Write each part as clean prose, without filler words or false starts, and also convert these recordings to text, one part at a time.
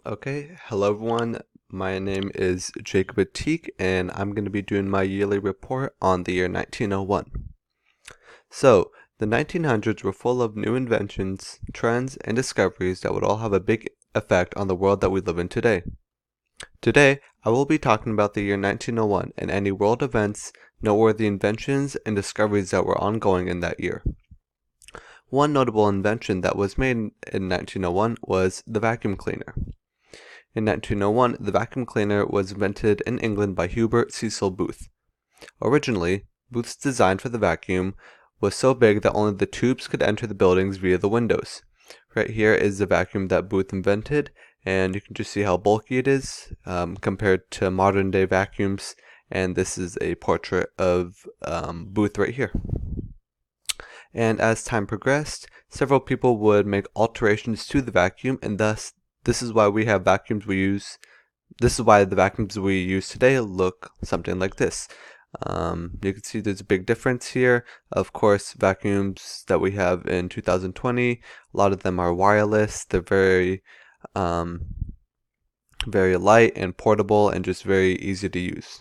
Okay, hello everyone. My name is Jacob Atik, and I'm going to be doing my yearly report on the year 1901. So, the 1900s were full of new inventions, trends, and discoveries that would all have a big effect on the world that we live in today. Today, I will be talking about the year 1901 and any world events, noteworthy inventions, and discoveries that were ongoing in that year. One notable invention that was made in 1901 was the vacuum cleaner. In 1901, the vacuum cleaner was invented in England by Hubert Cecil Booth. Originally, Booth's design for the vacuum was so big that only the tubes could enter the buildings via the windows. Right here is the vacuum that Booth invented, and you can just see how bulky it is compared to modern day vacuums, and this is a portrait of Booth right here. And as time progressed, several people would make alterations to the vacuum, and thus this is why we have vacuums we use. This is why the vacuums we use today look something like this. You can see there's a big difference here. Of course, vacuums that we have in 2020, a lot of them are wireless. They're very light and portable and just very easy to use.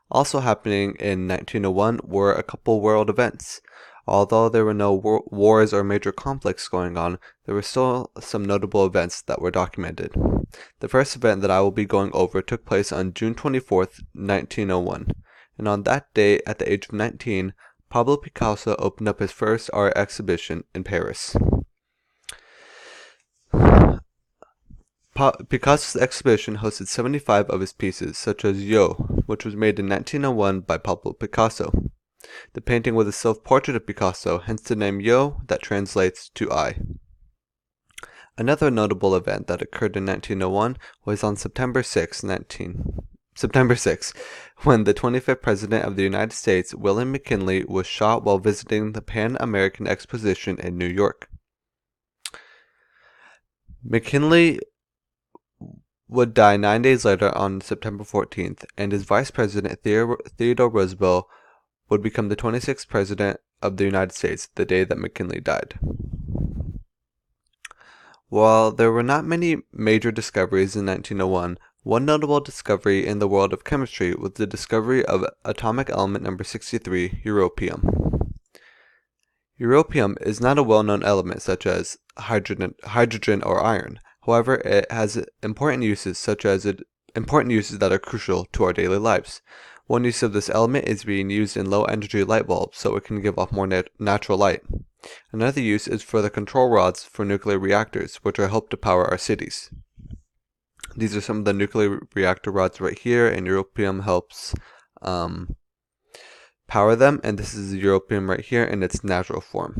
Also happening in 1901 were a couple world events. Although there were no wars or major conflicts going on, there were still some notable events that were documented. The first event that I will be going over took place on June 24th, 1901, and on that day, at the age of 19, Pablo Picasso opened up his first art exhibition in Paris. Picasso's exhibition hosted 75 of his pieces, such as Yo, which was made in 1901 by Pablo Picasso. The painting was a self-portrait of Picasso, hence the name Yo that translates to I. Another notable event that occurred in 1901 was on September 6, when the 25th President of the United States, William McKinley, was shot while visiting the Pan American Exposition in New York. McKinley would die 9 days later on September 14th, and his Vice President Theodore Roosevelt would become the 26th President of the United States the day that McKinley died. While there were not many major discoveries in 1901, one notable discovery in the world of chemistry was the discovery of atomic element number 63, europium. Europium is not a well-known element such as hydrogen or iron. However, it has important uses that are crucial to our daily lives. One use of this element is being used in low-energy light bulbs so it can give off more natural light. Another use is for the control rods for nuclear reactors, which are helped to power our cities. These are some of the nuclear reactor rods right here, and europium helps power them, and this is europium right here in its natural form.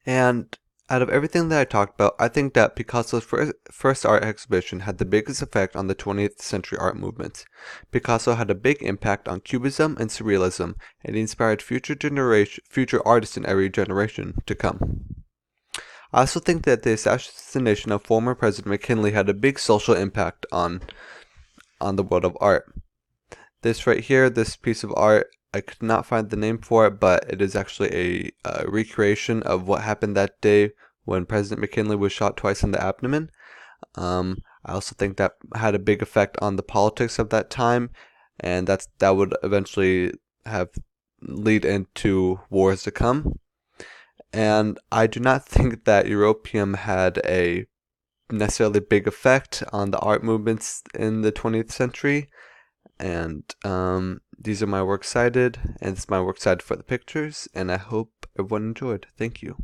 And out of everything that I talked about, I think that Picasso's first art exhibition had the biggest effect on the 20th century art movement. Picasso had a big impact on Cubism and Surrealism, and he inspired future artists in every generation to come. I also think that the assassination of former President McKinley had a big social impact on the world of art. This right here, this piece of art, I could not find the name for it, but it is actually a recreation of what happened that day when President McKinley was shot twice in the abdomen. I also think that had a big effect on the politics of that time, and that would eventually lead into wars to come. And I do not think that europium had a necessarily big effect on the art movements in the 20th century. And these are my works cited, and this is my works cited for the pictures, and I hope everyone enjoyed. Thank you.